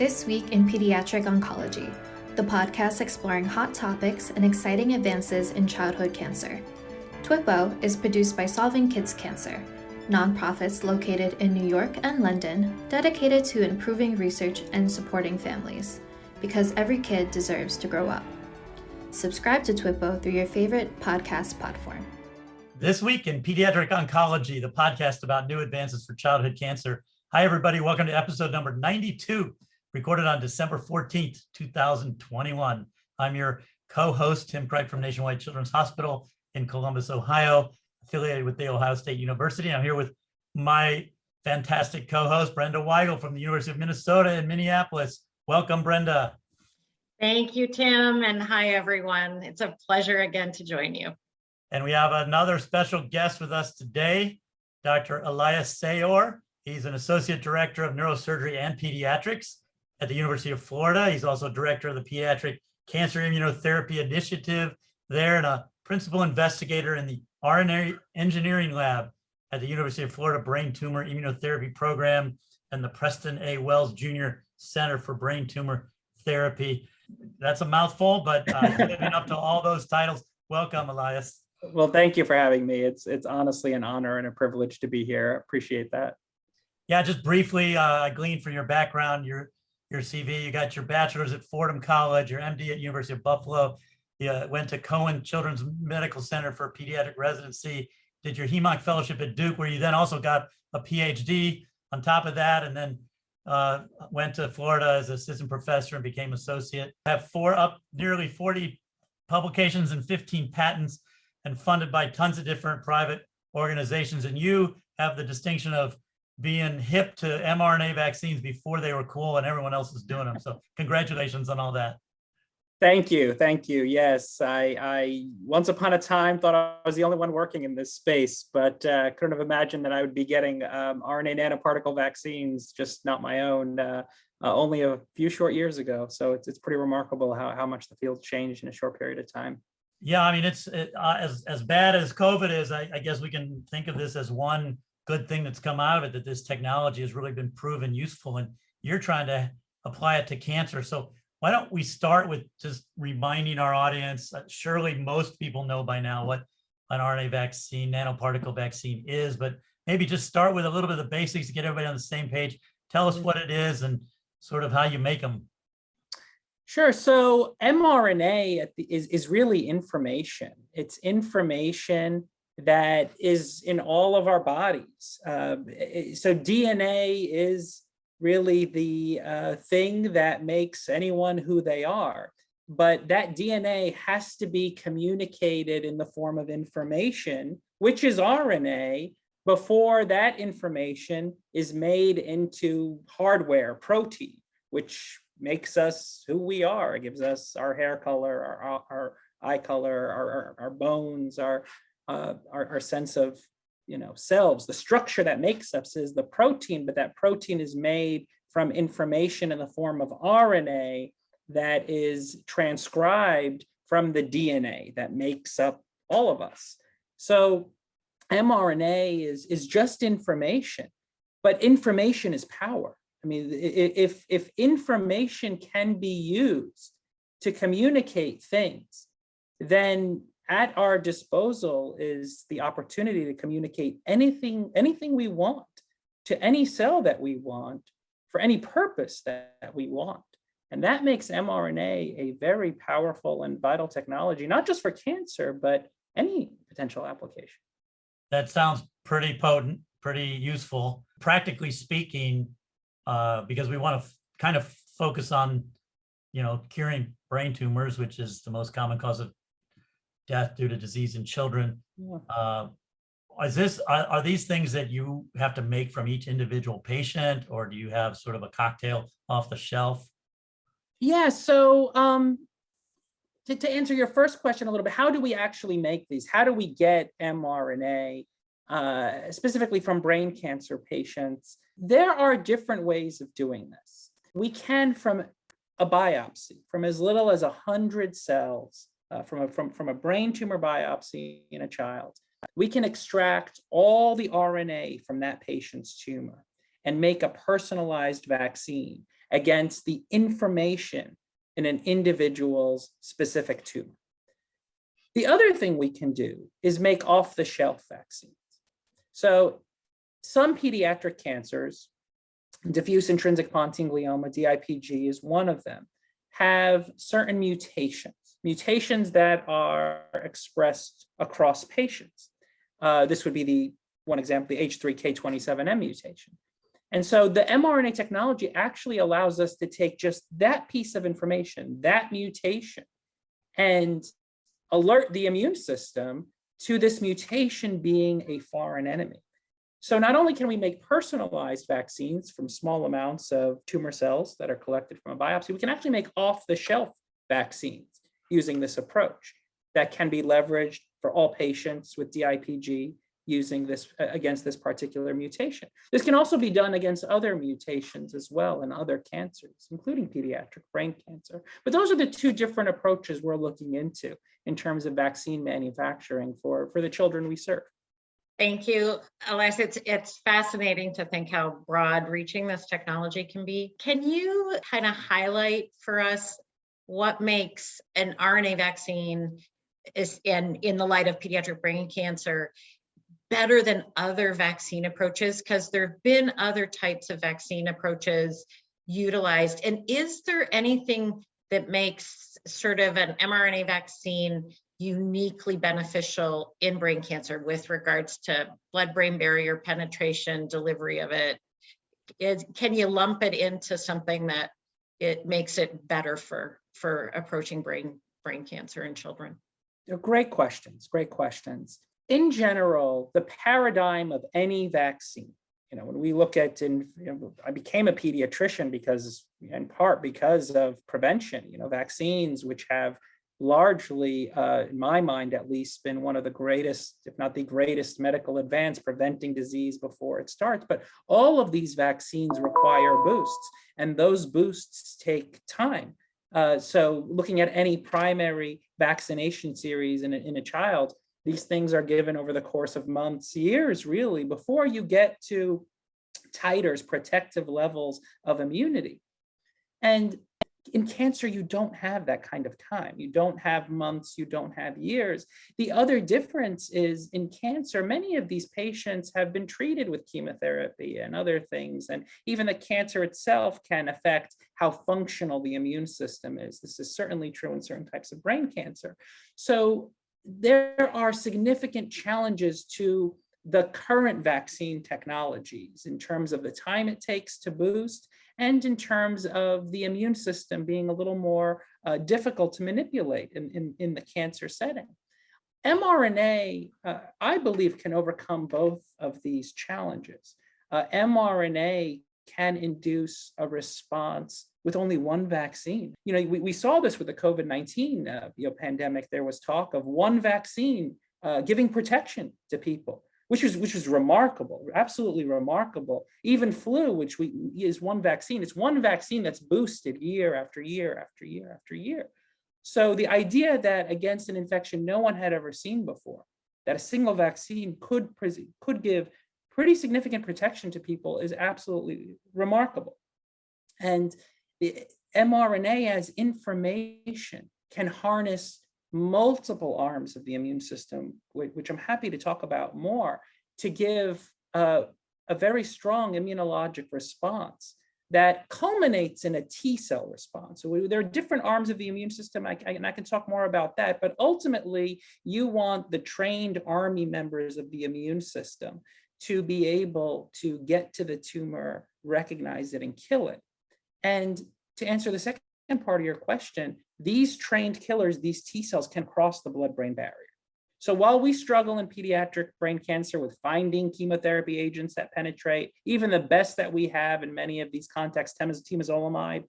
This week in Pediatric Oncology, the podcast exploring hot topics and exciting advances in childhood cancer. TWiPO is produced by Solving Kids Cancer, nonprofits located in New York and London dedicated to improving research and supporting families, because every kid deserves to grow up. Subscribe to TWiPO through your favorite podcast platform. This week in Pediatric Oncology, the podcast about new advances for childhood cancer. Hi, everybody. Welcome to episode number 92, recorded on December 14th, 2021. I'm your co-host, Tim Cripe from Nationwide Children's Hospital in Columbus, Ohio, affiliated with The Ohio State University. I'm here with my fantastic co-host, Brenda Weigel from the University of Minnesota in Minneapolis. Welcome, Brenda. Thank you, Tim, and hi, everyone. It's a pleasure again to join you. And we have another special guest with us today, Dr. Elias Sayour. He's an associate director of neurosurgery and pediatrics at the University of Florida. He's also director of the Pediatric Cancer Immunotherapy Initiative there and a principal investigator in the RNA engineering lab at the University of Florida Brain Tumor Immunotherapy Program and the Preston A. Wells Jr. Center for Brain Tumor Therapy. That's a mouthful, but living up to all those titles. Welcome, Elias. Well, thank you for having me. It's honestly an honor and a privilege to be here. Appreciate that. Yeah, just briefly, I gleaned from your background, your CV. You got your bachelor's at Fordham College, your MD at University of Buffalo. You went to Cohen Children's Medical Center for pediatric residency. Did your HEMONC fellowship at Duke, where you then also got a PhD on top of that, and then went to Florida as assistant professor and became associate. Have nearly 40 publications and 15 patents, and funded by tons of different private organizations. And you have the distinction of being hip to mRNA vaccines before they were cool and everyone else was doing them. So congratulations on all that. Thank you. Yes, I once upon a time thought I was the only one working in this space, but couldn't have imagined that I would be getting RNA nanoparticle vaccines, just not my own, only a few short years ago. So it's pretty remarkable how much the field changed in a short period of time. Yeah, I mean, it's as bad as COVID is, I guess we can think of this as one good thing that's come out of it, that this technology has really been proven useful, and you're trying to apply it to cancer. So why don't we start with just reminding our audience, surely most people know by now what an RNA vaccine, nanoparticle vaccine is, but maybe just start with a little bit of the basics to get everybody on the same page. Tell us what it is and sort of how you make them. Sure. So mRNA is really information. It's information that is in all of our bodies. So DNA is really the thing that makes anyone who they are. But that DNA has to be communicated in the form of information, which is RNA, before that information is made into hardware, protein, which makes us who we are. It gives us our hair color, our eye color, our bones, our sense of selves. The structure that makes us is the protein, but that protein is made from information in the form of RNA that is transcribed from the DNA that makes up all of us. So mRNA is just information, but information is power. I mean, if information can be used to communicate things, then at our disposal is the opportunity to communicate anything we want to any cell that we want for any purpose that we want. And that makes mRNA a very powerful and vital technology, not just for cancer, but any potential application. That sounds pretty potent, pretty useful. Practically speaking, because we want to kind of focus on, curing brain tumors, which is the most common cause of death due to disease in children. Yeah. Are these things that you have to make from each individual patient, or do you have sort of a cocktail off the shelf? Yeah, so to answer your first question a little bit, how do we actually make these? How do we get mRNA specifically from brain cancer patients? There are different ways of doing this. We can, from a biopsy, from as little as 100 cells, from a brain tumor biopsy in a child, we can extract all the RNA from that patient's tumor and make a personalized vaccine. against the information in an individual's specific tumor. The other thing we can do is make off-the-shelf vaccines. So some pediatric cancers, diffuse intrinsic pontine glioma, DIPG is one of them, have certain mutations that are expressed across patients. This would be the one example, the H3K27M mutation. And so the mRNA technology actually allows us to take just that piece of information, that mutation, and alert the immune system to this mutation being a foreign enemy. So not only can we make personalized vaccines from small amounts of tumor cells that are collected from a biopsy, we can actually make off-the-shelf vaccines using this approach that can be leveraged for all patients with DIPG using this against this particular mutation. This can also be done against other mutations as well and other cancers, including pediatric brain cancer. But those are the two different approaches we're looking into in terms of vaccine manufacturing for the children we serve. Thank you, Elias. It's fascinating to think how broad reaching this technology can be. Can you kind of highlight for us what makes an RNA vaccine in the light of pediatric brain cancer better than other vaccine approaches? Because there have been other types of vaccine approaches utilized. And is there anything that makes sort of an mRNA vaccine uniquely beneficial in brain cancer with regards to blood-brain barrier penetration, delivery of it? Can you lump it into something that it makes it better for approaching brain cancer in children? They're great questions, great questions. In general, the paradigm of any vaccine, when we look at, I became a pediatrician in part because of prevention, vaccines, which have largely, in my mind at least, been one of the greatest, if not the greatest medical advance preventing disease before it starts. But all of these vaccines require boosts, and those boosts take time. So looking at any primary vaccination series in a child, these things are given over the course of months, years, really, before you get to titers, protective levels of immunity. And in cancer, you don't have that kind of time. You don't have months, you don't have years. The other difference is in cancer, many of these patients have been treated with chemotherapy and other things. And even the cancer itself can affect how functional the immune system is. This is certainly true in certain types of brain cancer. So there are significant challenges to the current vaccine technologies in terms of the time it takes to boost and in terms of the immune system being a little more difficult to manipulate in the cancer setting. mRNA, I believe, can overcome both of these challenges. mRNA can induce a response with only one vaccine. We saw this with the COVID-19 pandemic. There was talk of one vaccine giving protection to people, which was remarkable, absolutely remarkable. Even flu, which is one vaccine, it's one vaccine that's boosted year after year after year after year. So the idea that against an infection no one had ever seen before, that a single vaccine could give pretty significant protection to people is absolutely remarkable. And the mRNA as information can harness multiple arms of the immune system, which I'm happy to talk about more, to give a very strong immunologic response that culminates in a T cell response. So there are different arms of the immune system, and I can talk more about that, but ultimately you want the trained army members of the immune system to be able to get to the tumor, recognize it, and kill it. And to answer the second part of your question, these trained killers, these T cells, can cross the blood-brain barrier. So while we struggle in pediatric brain cancer with finding chemotherapy agents that penetrate, even the best that we have in many of these contexts, temozolomide,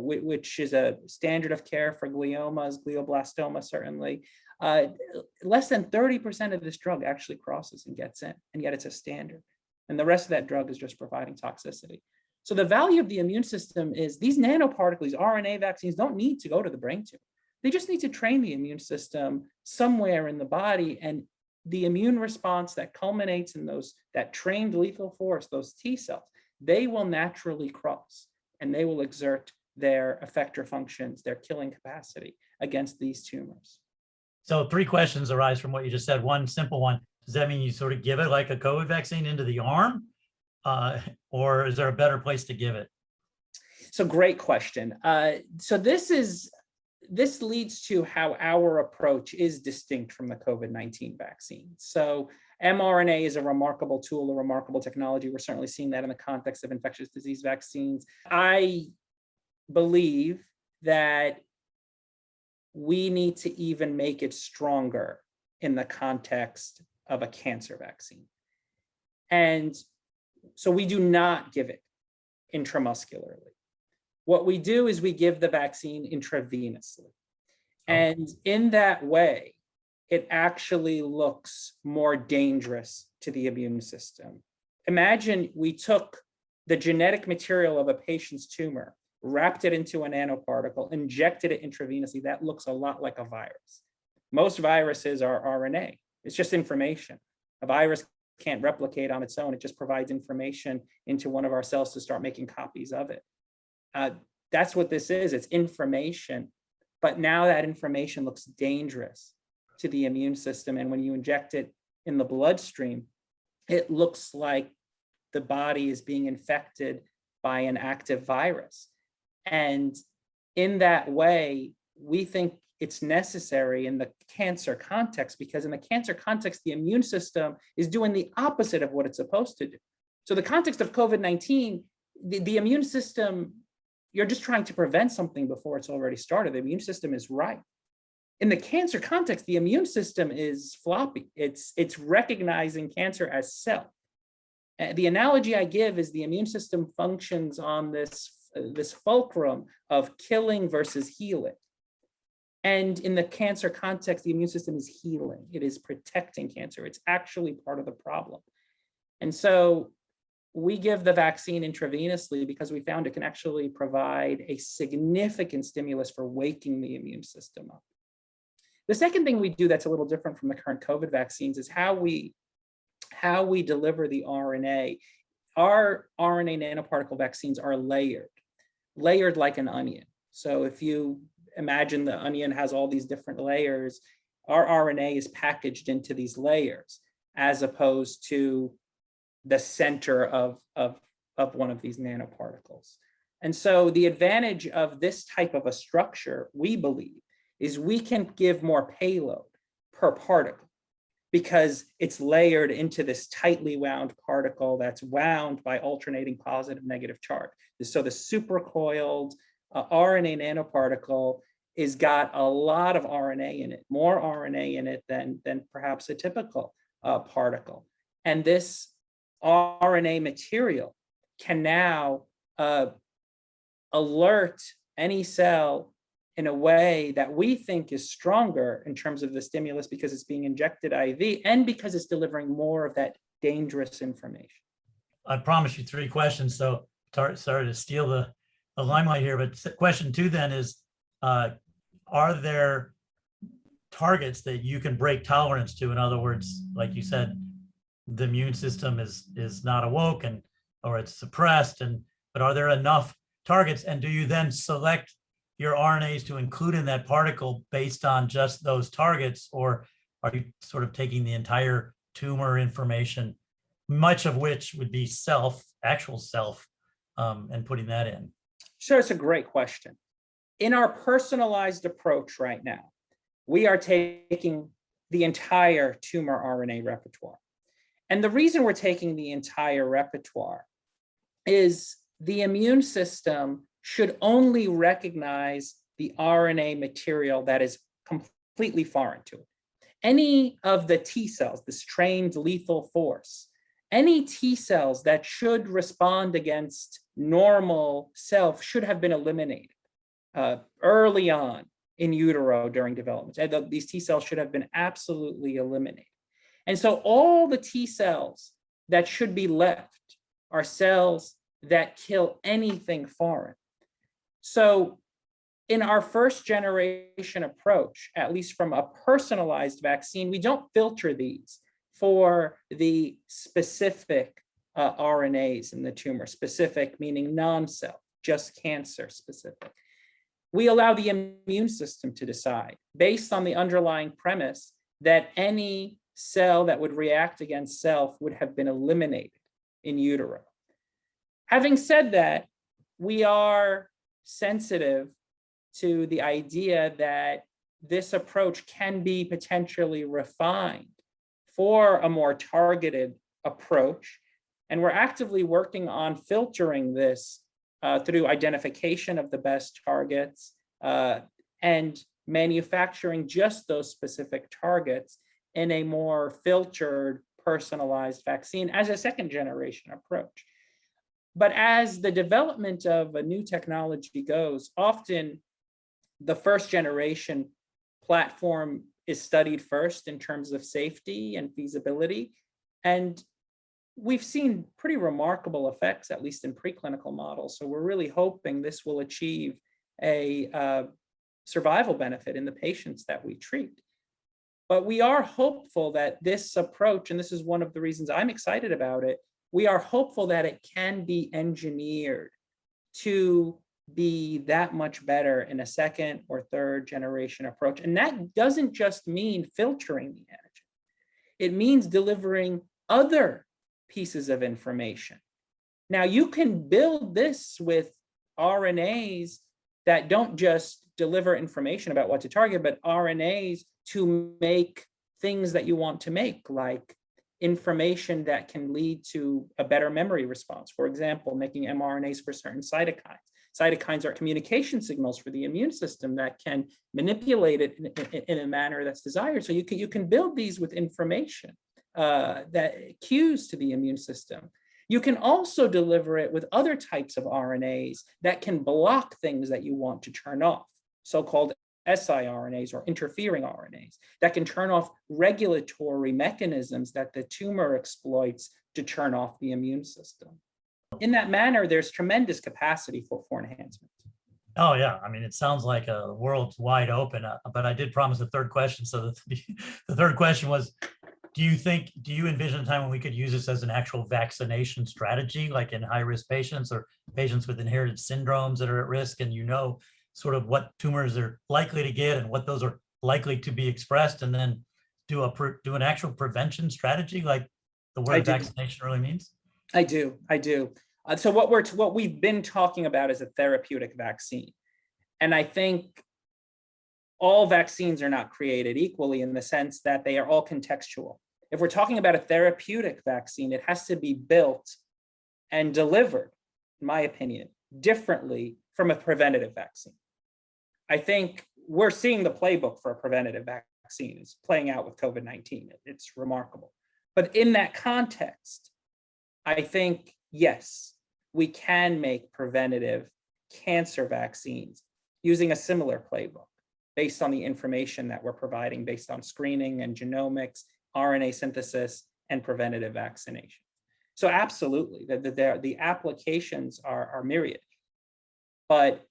which is a standard of care for gliomas, glioblastoma certainly, less than 30% of this drug actually crosses and gets in, and yet it's a standard. And the rest of that drug is just providing toxicity. So the value of the immune system is these nanoparticles, RNA vaccines, don't need to go to the brain tumor. They just need to train the immune system somewhere in the body, and the immune response that culminates in that trained lethal force, those T cells, they will naturally cross. and they will exert their effector functions, their killing capacity against these tumors. So 3 questions arise from what you just said. One simple one, does that mean you sort of give it like a COVID vaccine into the arm? Or is there a better place to give it? So great question. So this leads to how our approach is distinct from the COVID-19 vaccine. So mRNA is a remarkable tool, a remarkable technology. We're certainly seeing that in the context of infectious disease vaccines. I believe that we need to even make it stronger in the context of a cancer vaccine. And so we do not give it intramuscularly. What we do is we give the vaccine intravenously. And in that way, it actually looks more dangerous to the immune system. Imagine we took the genetic material of a patient's tumor, wrapped it into a nanoparticle, injected it intravenously. That looks a lot like a virus. Most viruses are RNA. It's just information. A virus can't replicate on its own. It just provides information into one of our cells to start making copies of it. That's what this is. It's information. But now that information looks dangerous to the immune system. And when you inject it in the bloodstream, it looks like the body is being infected by an active virus. And in that way, we think it's necessary in the cancer context, because in the cancer context, the immune system is doing the opposite of what it's supposed to do. So the context of COVID-19, the immune system, you're just trying to prevent something before it's already started. The immune system is right. In the cancer context, the immune system is floppy. It's recognizing cancer as self. The analogy I give is the immune system functions on this fulcrum of killing versus healing. And in the cancer context, the immune system is healing. It is protecting cancer. It's actually part of the problem. And so we give the vaccine intravenously because we found it can actually provide a significant stimulus for waking the immune system up. The second thing we do that's a little different from the current COVID vaccines is how we deliver the RNA. Our RNA nanoparticle vaccines are layered like an onion. So if you imagine the onion has all these different layers, our RNA is packaged into these layers as opposed to the center of one of these nanoparticles. And so the advantage of this type of a structure, we believe, is we can give more payload per particle because it's layered into this tightly wound particle that's wound by alternating positive negative charge. So the supercoiled RNA nanoparticle is got a lot of RNA in it, more RNA in it than perhaps a typical particle. And this RNA material can now alert any cell in a way that we think is stronger in terms of the stimulus because it's being injected IV and because it's delivering more of that dangerous information. I promised you 3 questions, so sorry to steal the limelight here, but question 2 then is, are there targets that you can break tolerance to? In other words, like you said, the immune system is not awoke or it's suppressed, but are there enough targets? And do you then select your RNAs to include in that particle based on just those targets, or are you sort of taking the entire tumor information, much of which would be actual self, and putting that in? Sure, it's a great question. In our personalized approach right now, we are taking the entire tumor RNA repertoire. And the reason we're taking the entire repertoire is the immune system should only recognize the RNA material that is completely foreign to it. Any of the T cells, this trained lethal force, any T cells that should respond against normal self should have been eliminated early on in utero during development. And these T cells should have been absolutely eliminated. And so all the T cells that should be left are cells that kill anything foreign. So in our first generation approach, at least from a personalized vaccine, we don't filter these for the specific RNAs in the tumor, specific meaning non-self, just cancer specific. We allow the immune system to decide based on the underlying premise that any cell that would react against self would have been eliminated in utero. Having said that, we are sensitive to the idea that this approach can be potentially refined for a more targeted approach. And we're actively working on filtering this through identification of the best targets and manufacturing just those specific targets in a more filtered, personalized vaccine as a second generation approach. But as the development of a new technology goes, often the first generation platform is studied first in terms of safety and feasibility. And we've seen pretty remarkable effects, at least in preclinical models. So we're really hoping this will achieve a survival benefit in the patients that we treat. But we are hopeful that this approach, and this is one of the reasons I'm excited about it, we are hopeful that it can be engineered to be that much better in a second or third generation approach. And that doesn't just mean filtering the antigen. It means delivering other pieces of information. Now, you can build this with RNAs that don't just deliver information about what to target, but RNAs to make things that you want to make, like information that can lead to a better memory response. For example, making mRNAs for certain cytokines. Cytokines are communication signals for the immune system that can manipulate it in a manner that's desired. So you can build these with information that cues to the immune system. You can also deliver it with other types of RNAs that can block things that you want to turn off, so-called siRNAs or interfering RNAs that can turn off regulatory mechanisms that the tumor exploits to turn off the immune system. In that manner, there's tremendous capacity for enhancement. Oh yeah, I mean, it sounds like a world's wide open, but I did promise a third question. So the third question was, do you envision a time when we could use this as an actual vaccination strategy, like in high-risk patients or patients with inherited syndromes that are at risk, and you know sort of what tumors they're likely to get and what those are likely to be expressed, and then do an actual prevention strategy like the word vaccination really means? I do. So what we've been talking about is a therapeutic vaccine. And I think all vaccines are not created equally in the sense that they are all contextual. If we're talking about a therapeutic vaccine, it has to be built and delivered, in my opinion, differently from a preventative vaccine. I think we're seeing the playbook for a preventative vaccine is playing out with COVID-19. It's remarkable. But in that context, I think, yes, we can make preventative cancer vaccines using a similar playbook based on the information that we're providing based on screening and genomics, RNA synthesis, and preventative vaccination. So absolutely, the applications are myriad. But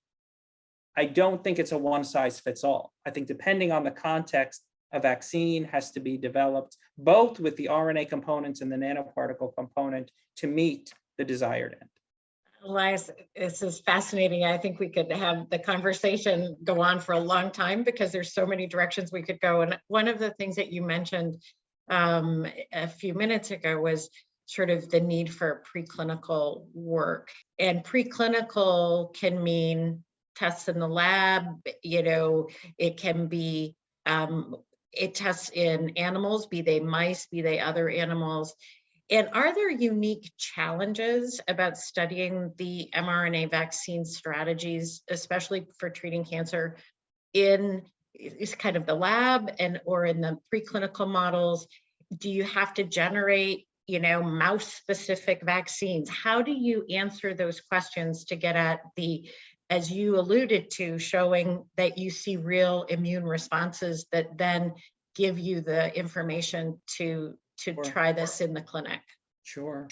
I don't think it's a one size fits all. I think depending on the context, a vaccine has to be developed both with the RNA components and the nanoparticle component to meet the desired end. Elias, this is fascinating. I think we could have the conversation go on for a long time because there's so many directions we could go. And one of the things that you mentioned a few minutes ago was sort of the need for preclinical work. And preclinical can mean tests in the lab, it can be it tests in animals, be they mice, be they other animals. And are there unique challenges about studying the mRNA vaccine strategies, especially for treating cancer in kind of the lab or in the preclinical models? Do you have to generate, mouse specific vaccines? How do you answer those questions to get at the, as you alluded to, showing that you see real immune responses that then give you the information to try this in the clinic? Sure.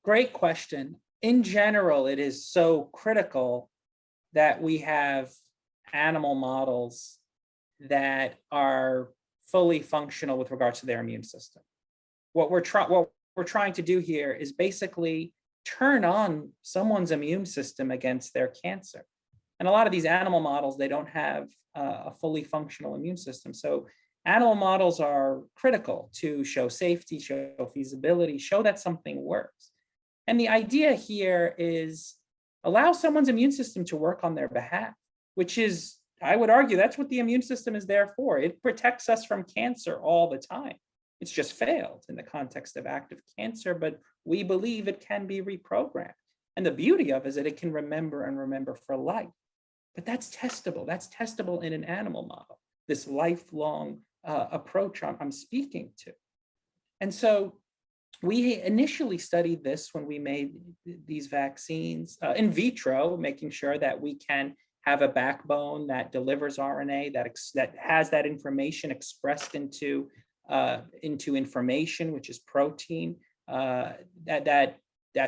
Great question. In general, it is so critical that we have animal models that are fully functional with regards to their immune system. What we're trying to do here is basically turn on someone's immune system against their cancer. And a lot of these animal models, they don't have a fully functional immune system. So animal models are critical to show safety, show feasibility, show that something works. And the idea here is allow someone's immune system to work on their behalf, which is, I would argue, that's what the immune system is there for. It protects us from cancer all the time. It's just failed in the context of active cancer, but we believe it can be reprogrammed. And the beauty of it is that it can remember and remember for life. But that's testable. That's testable in an animal model, this lifelong approach I'm speaking to. And so we initially studied this when we made these vaccines in vitro, making sure that we can have a backbone that delivers RNA, that has that information expressed into information, which is protein, that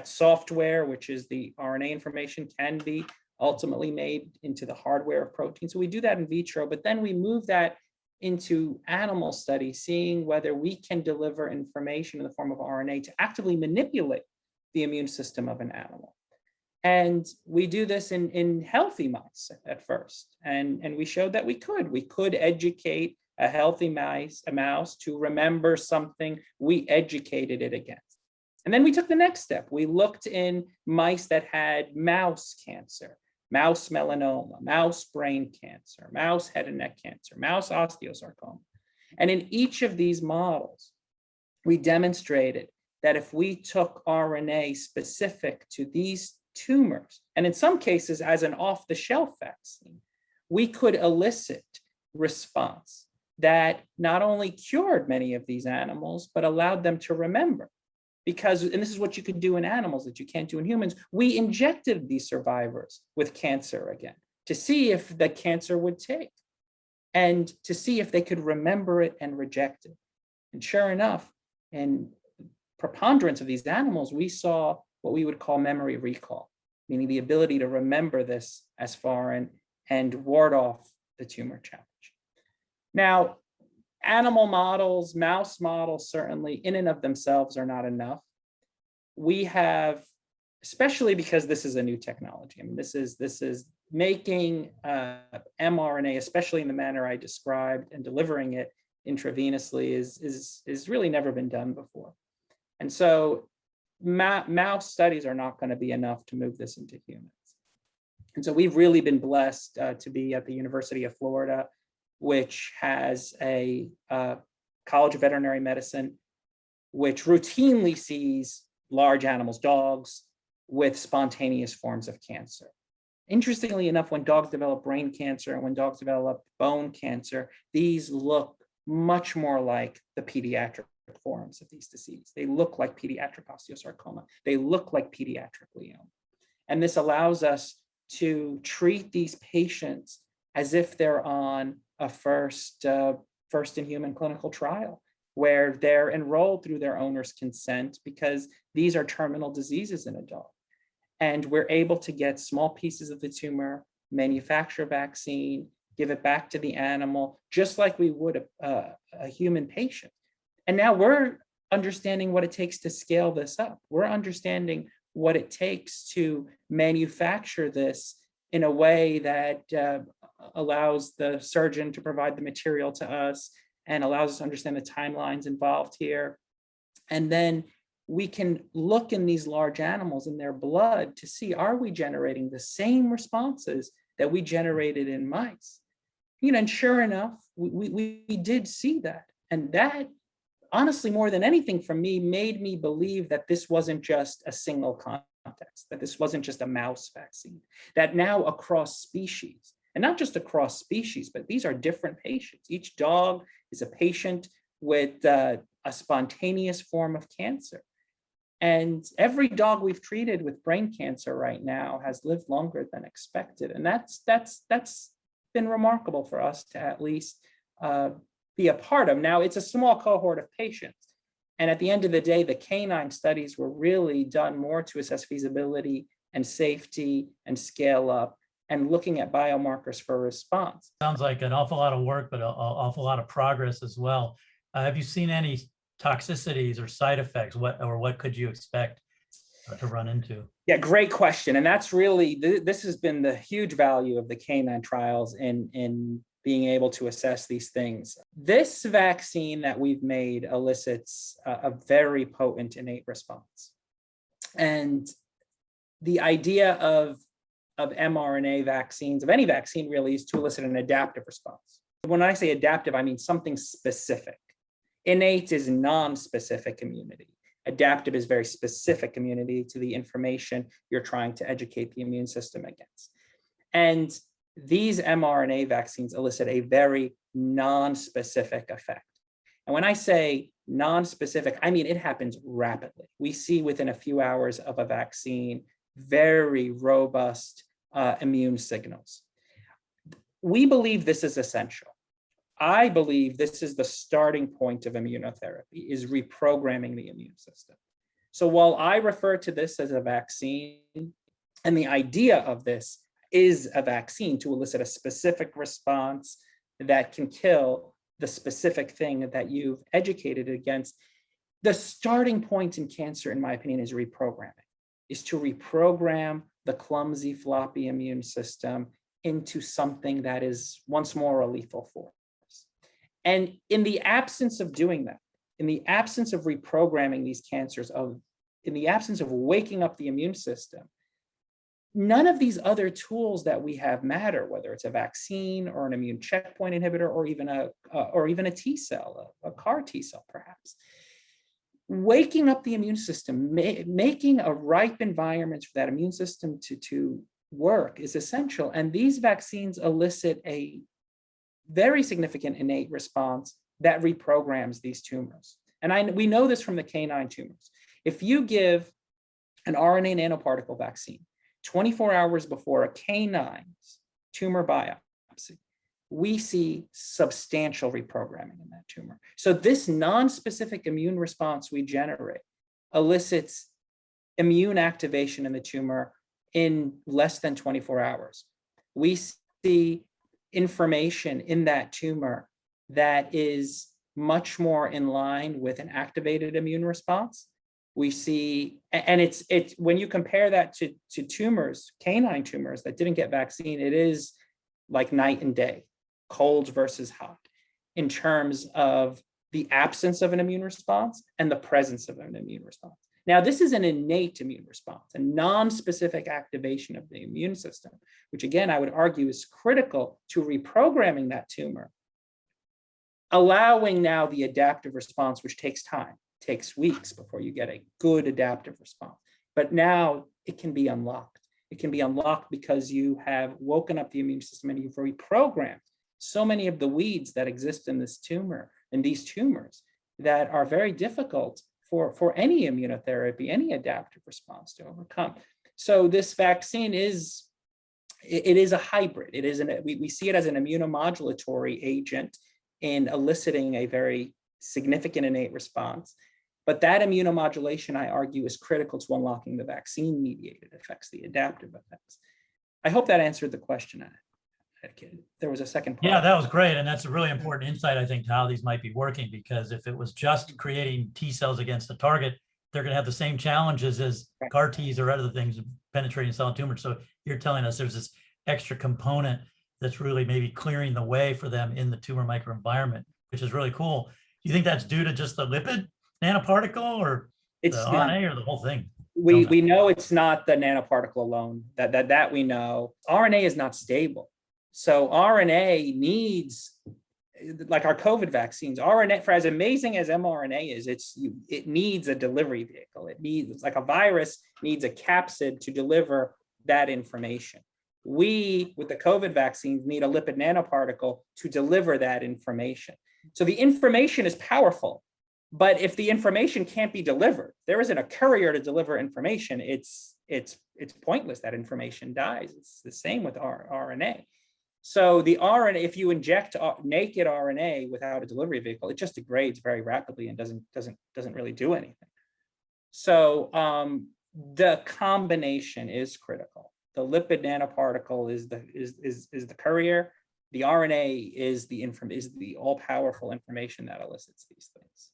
software, which is the RNA information, can be ultimately made into the hardware of protein. So we do that in vitro, but then we move that into animal studies, seeing whether we can deliver information in the form of RNA to actively manipulate the immune system of an animal. And we do this in healthy mice at first. And we showed that we could educate a healthy mouse to remember something we educated it against. And then we took the next step. We looked in mice that had mouse cancer, mouse melanoma, mouse brain cancer, mouse head and neck cancer, mouse osteosarcoma. And in each of these models, we demonstrated that if we took RNA specific to these tumors, and in some cases as an off-the-shelf vaccine, we could elicit response that not only cured many of these animals, but allowed them to remember. Because, and this is what you could do in animals that you can't do in humans, we injected these survivors with cancer again to see if the cancer would take and to see if they could remember it and reject it. And sure enough, in preponderance of these animals, we saw what we would call memory recall, meaning the ability to remember this as foreign and ward off the tumor challenge. Now, animal models, mouse models, certainly in and of themselves are not enough. We have, especially because this is a new technology. I mean, this is making mRNA, especially in the manner I described, and delivering it intravenously is really never been done before. And so mouse studies are not going to be enough to move this into humans. And so we've really been blessed to be at the University of Florida, which has a College of Veterinary Medicine, which routinely sees large animals, dogs, with spontaneous forms of cancer. Interestingly enough, when dogs develop brain cancer and when dogs develop bone cancer, these look much more like the pediatric forms of these diseases. They look like pediatric osteosarcoma. They look like pediatric glioma. And this allows us to treat these patients as if they're on a first in human clinical trial, where they're enrolled through their owner's consent because these are terminal diseases in a dog. And we're able to get small pieces of the tumor, manufacture a vaccine, give it back to the animal, just like we would a human patient. And now we're understanding what it takes to scale this up. We're understanding what it takes to manufacture this in a way that allows the surgeon to provide the material to us and allows us to understand the timelines involved here. And then we can look in these large animals in their blood to see, are we generating the same responses that we generated in mice? You know, and sure enough, we did see that. And that, honestly, more than anything for me, made me believe that this wasn't just a single context, that this wasn't just a mouse vaccine, that now across species, and not just across species, but these are different patients. Each dog is a patient with a spontaneous form of cancer. And every dog we've treated with brain cancer right now has lived longer than expected. And that's been remarkable for us to at least be a part of. Now, it's a small cohort of patients. And at the end of the day, the canine studies were really done more to assess feasibility and safety and scale up and looking at biomarkers for response. Sounds like an awful lot of work, but an awful lot of progress as well. Have you seen any toxicities or side effects? What could you expect? to run into? Yeah, great question. And that's really, this has been the huge value of the canine trials in being able to assess these things. This vaccine that we've made elicits a very potent innate response. And the idea of mRNA vaccines, of any vaccine really, is to elicit an adaptive response. When I say adaptive, I mean something specific. Innate is non-specific immunity. Adaptive is very specific immunity to the information you're trying to educate the immune system against. And these mRNA vaccines elicit a very non-specific effect. And when I say non-specific, I mean it happens rapidly. We see within a few hours of a vaccine very robust immune signals. We believe this is essential. I believe this is the starting point of immunotherapy, is reprogramming the immune system. So while I refer to this as a vaccine, and the idea of this is a vaccine to elicit a specific response that can kill the specific thing that you've educated against, the starting point in cancer, in my opinion, is reprogramming, is to reprogram the clumsy, floppy immune system into something that is once more a lethal force. And in the absence of doing that, in the absence of reprogramming these cancers, in the absence of waking up the immune system, none of these other tools that we have matter, whether it's a vaccine or an immune checkpoint inhibitor, or even a T cell, a CAR T cell, perhaps. Waking up the immune system, making a ripe environment for that immune system to work is essential. And these vaccines elicit a very significant innate response that reprograms these tumors. And we know this from the canine tumors. If you give an RNA nanoparticle vaccine 24 hours before a canine's tumor biopsy, we see substantial reprogramming in that tumor. So this non-specific immune response we generate elicits immune activation in the tumor in less than 24 hours. We see information in that tumor that is much more in line with an activated immune response. We see, and it's when you compare that to tumors, canine tumors that didn't get vaccine, it is like night and day, cold versus hot, in terms of the absence of an immune response and the presence of an immune response. Now, this is an innate immune response, a non-specific activation of the immune system, which again, I would argue is critical to reprogramming that tumor, allowing now the adaptive response, which takes time, takes weeks before you get a good adaptive response. But now it can be unlocked. It can be unlocked because you have woken up the immune system and you've reprogrammed so many of the weeds that exist in this tumor and these tumors that are very difficult for any immunotherapy, any adaptive response to overcome. So this vaccine is a hybrid. It is we see it as an immunomodulatory agent in eliciting a very significant innate response. But that immunomodulation, I argue, is critical to unlocking the vaccine-mediated effects, the adaptive effects. I hope that answered the question. There was a second part. Yeah, that was great. And that's a really important insight, I think, to how these might be working, because if it was just creating T cells against the target, they're going to have the same challenges as CAR Ts or other things penetrating solid tumors. So you're telling us there's this extra component that's really maybe clearing the way for them in the tumor microenvironment, which is really cool. Do you think that's due to just the lipid nanoparticle, or it's the RNA, or the whole thing? We know it's not the nanoparticle alone. That we know. RNA is not stable. So RNA needs, like our COVID vaccines, RNA, for as amazing as mRNA is, it needs a delivery vehicle. It's like a virus needs a capsid to deliver that information. We, with the COVID vaccines, need a lipid nanoparticle to deliver that information. So the information is powerful, but if the information can't be delivered, there isn't a courier to deliver information, it's pointless. That information dies. It's the same with RNA. So the RNA, if you inject naked RNA without a delivery vehicle, it just degrades very rapidly and doesn't really do anything. So the combination is critical. The lipid nanoparticle is the courier. The RNA is the all-powerful information that elicits these things.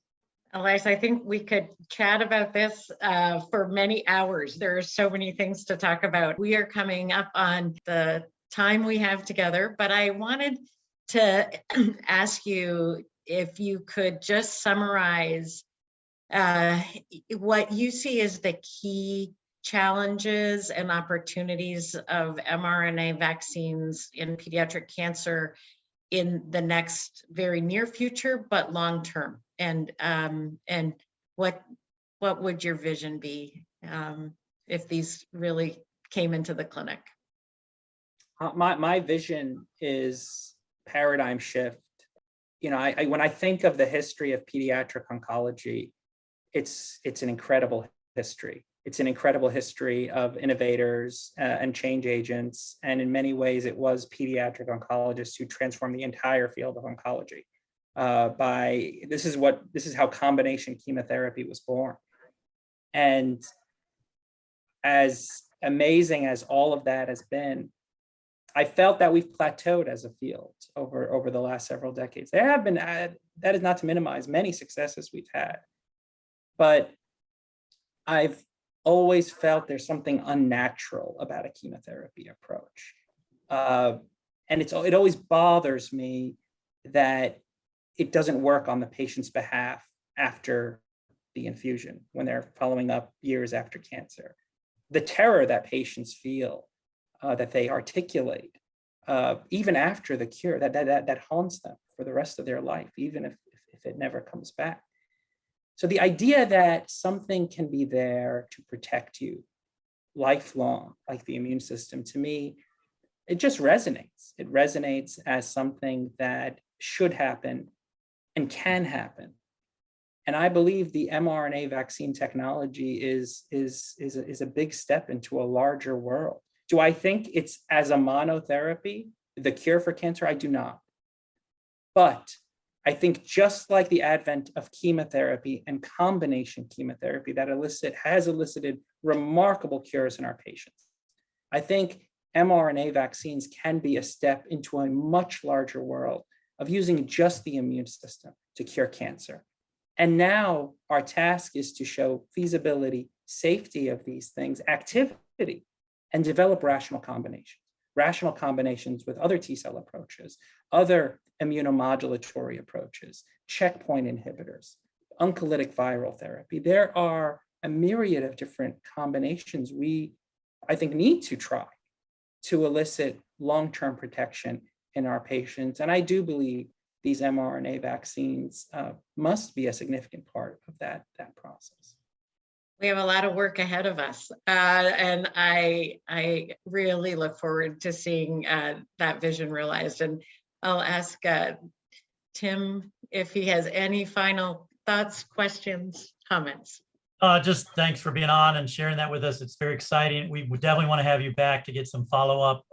Elias, I think we could chat about this for many hours. There are so many things to talk about. We are coming up on the time we have together, but I wanted to ask you if you could just summarize what you see as the key challenges and opportunities of mRNA vaccines in pediatric cancer in the next very near future, but long term. And what would your vision be if these really came into the clinic? My vision is paradigm shift. You know, when I think of the history of pediatric oncology, it's an incredible history. It's an incredible history of innovators and change agents. And in many ways, it was pediatric oncologists who transformed the entire field of oncology. This is how combination chemotherapy was born. And as amazing as all of that has been, I felt that we've plateaued as a field over the last several decades. There have been, that is not to minimize, many successes we've had, but I've always felt there's something unnatural about a chemotherapy approach. And it always bothers me that it doesn't work on the patient's behalf after the infusion, when they're following up years after cancer. The terror that patients feel, that they articulate, even after the cure, that haunts them for the rest of their life, even if it never comes back. So the idea that something can be there to protect you lifelong, like the immune system, to me, it just resonates. It resonates as something that should happen and can happen. And I believe the mRNA vaccine technology is a big step into a larger world. Do I think it's as a monotherapy, the cure for cancer? I do not. But I think just like the advent of chemotherapy and combination chemotherapy that has elicited remarkable cures in our patients, I think mRNA vaccines can be a step into a much larger world of using just the immune system to cure cancer. And now our task is to show feasibility, safety of these things, activity, and develop rational combinations with other T-cell approaches, other immunomodulatory approaches, checkpoint inhibitors, oncolytic viral therapy. There are a myriad of different combinations we, I think, need to try to elicit long-term protection in our patients. And I do believe these mRNA vaccines must be a significant part of that process. We have a lot of work ahead of us, and I really look forward to seeing that vision realized. And I'll ask Tim if he has any final thoughts, questions, comments. Just thanks for being on and sharing that with us. It's very exciting. We would definitely want to have you back to get some follow-up.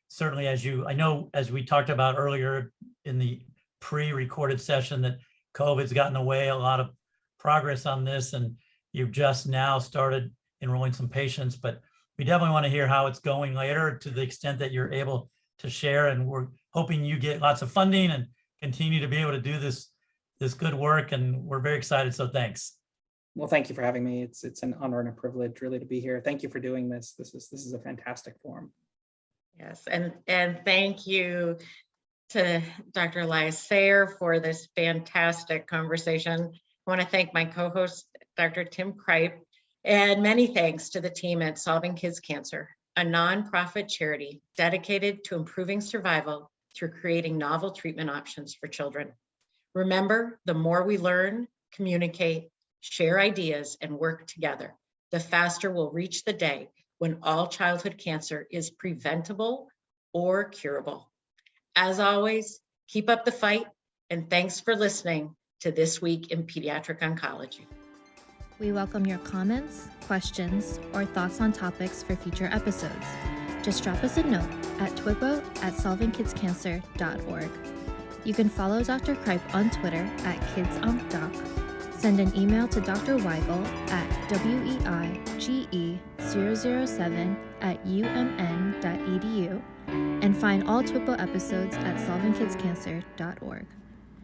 Certainly, I know, as we talked about earlier in the pre-recorded session, that COVID's gotten away a lot of progress on this, and you've just now started enrolling some patients, but we definitely want to hear how it's going later, to the extent that you're able to share. And we're hoping you get lots of funding and continue to be able to do this good work. And we're very excited. So thanks. Well, thank you for having me. It's an honor and a privilege really to be here. Thank you for doing this. This is a fantastic forum. Yes, and thank you to Dr. Elias Sayour for this fantastic conversation. I want to thank my co-host, Dr. Tim Cripe, and many thanks to the team at Solving Kids Cancer, a nonprofit charity dedicated to improving survival through creating novel treatment options for children. Remember, the more we learn, communicate, share ideas, and work together, the faster we'll reach the day when all childhood cancer is preventable or curable. As always, keep up the fight, and thanks for listening to This Week in Pediatric Oncology. We welcome your comments, questions, or thoughts on topics for future episodes. Just drop us a note at TWiPO@solvingkidscancer.org. You can follow Dr. Cripe on Twitter at KidsOncDoc. Send an email to Dr. Weigel at weige007@umn.edu, and find all TWiPO episodes at solvingkidscancer.org.